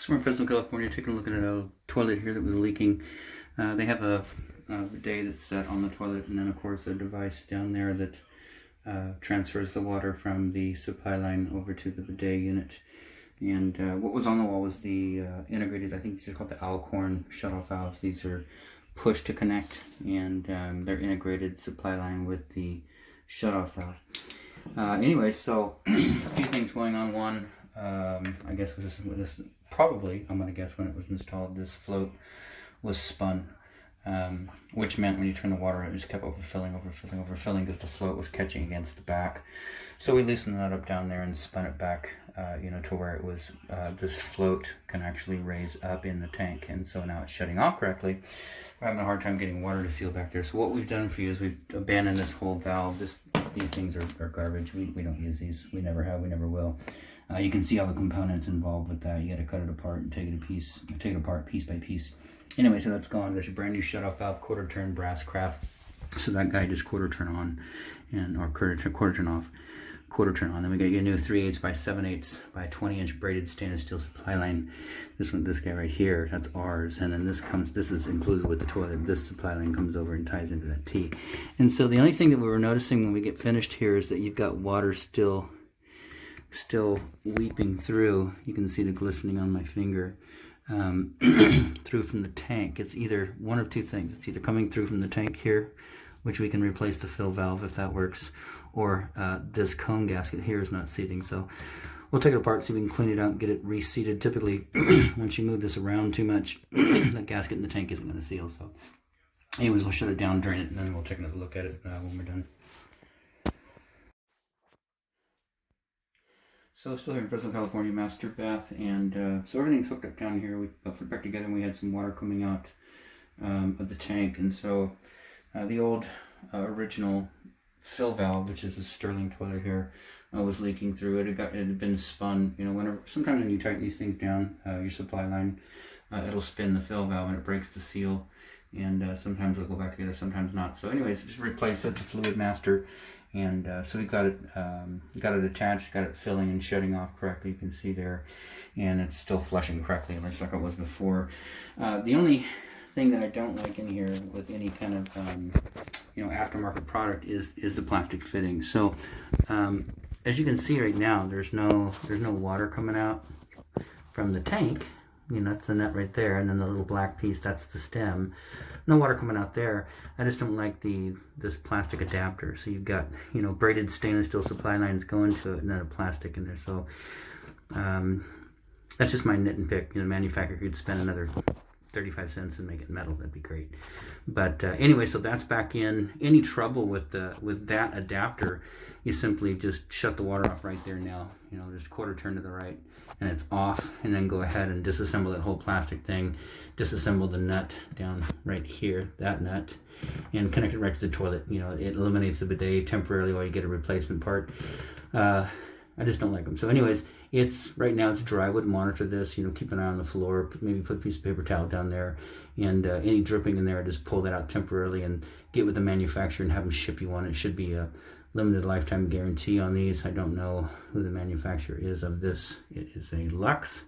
So we're in Fresno, California, taking a look at a toilet here that was leaking. They have a bidet that's set on the toilet, and then of course a device down there that transfers the water from the supply line over to the bidet unit. And what was on the wall was the integrated, I think these are called the Alcorn shutoff valves. These are push to connect, and they're integrated supply line with the shutoff valve. Anyway, so a few things going on. One, I guess was this probably, I'm going to guess when it was installed, this float was spun, which meant when you turn the water on, it just kept overfilling because the float was catching against the back. So we loosened that up down there and spun it back, to where it was, this float can actually raise up in the tank, and so now it's shutting off correctly. We're having a hard time getting water to seal back there. So what we've done for you is we've abandoned this whole valve. These things are garbage. We don't use these. We never have. We never will. You can see all the components involved with that. You got to cut it apart and take it apart piece by piece. Anyway, so that's gone. There's a brand new shutoff valve, quarter turn brass craft. So that guy just quarter turn on, or quarter turn off, quarter turn on. Then we got your new 3/8 by 7/8 by 20-inch braided stainless steel supply line. This guy right here, that's ours. And then this is included with the toilet. This supply line comes over and ties into that T. And so the only thing that we were noticing when we get finished here is that you've got water still weeping through. You can see the glistening on my finger through from the tank. It's either one of two things. It's either coming through from the tank here, which we can replace the fill valve if that works, or this cone gasket here is not seating. So we'll take it apart, see if we can clean it out and get it reseated. Typically, once you move this around too much, the gasket in the tank isn't going to seal. So anyways, we'll shut it down, drain it, and then we'll take another look at it when we're done. So still here in Fresno, California, master bath, and so everything's hooked up down here. We put it back together, and we had some water coming out of the tank, and so the old original fill valve, which is a Sterling toilet here, was leaking through. It had been spun. Sometimes when you tighten these things down, your supply line, it'll spin the fill valve and it breaks the seal, and sometimes it'll go back together, sometimes not. So anyways, just replaced it, the fluid master. And so we got it attached, got it filling and shutting off correctly. You can see there, and it's still flushing correctly, just like it was before. The only thing that I don't like in here with any kind of aftermarket product is the plastic fitting. So as you can see right now, there's no water coming out from the tank. That's the nut right there, and then the little black piece, that's the stem. No water coming out there. I just don't like this plastic adapter. So you've got braided stainless steel supply lines going to it, and then a plastic in there. So that's just my nit and pick. The manufacturer could spend another 35 cents and make it metal. That'd be great. But anyway, so that's back in. Any trouble with that adapter, you simply just shut the water off right there now. Just quarter turn to the right, and it's off. And then go ahead and disassemble that whole plastic thing. Disassemble the nut down right here, that nut, and connect it right to the toilet. It eliminates the bidet temporarily while you get a replacement part. I just don't like them. So anyways, right now it's dry. I would monitor this, keep an eye on the floor, maybe put a piece of paper towel down there, and any dripping in there, just pull that out temporarily and get with the manufacturer and have them ship you one. It should be a limited lifetime guarantee on these. I don't know who the manufacturer is of this. It is a Lux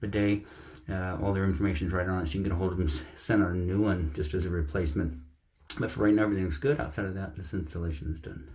bidet. All their information is right on it, so you can get a hold of them, send out a new one just as a replacement. But for right now, everything's good. Outside of that, this installation is done.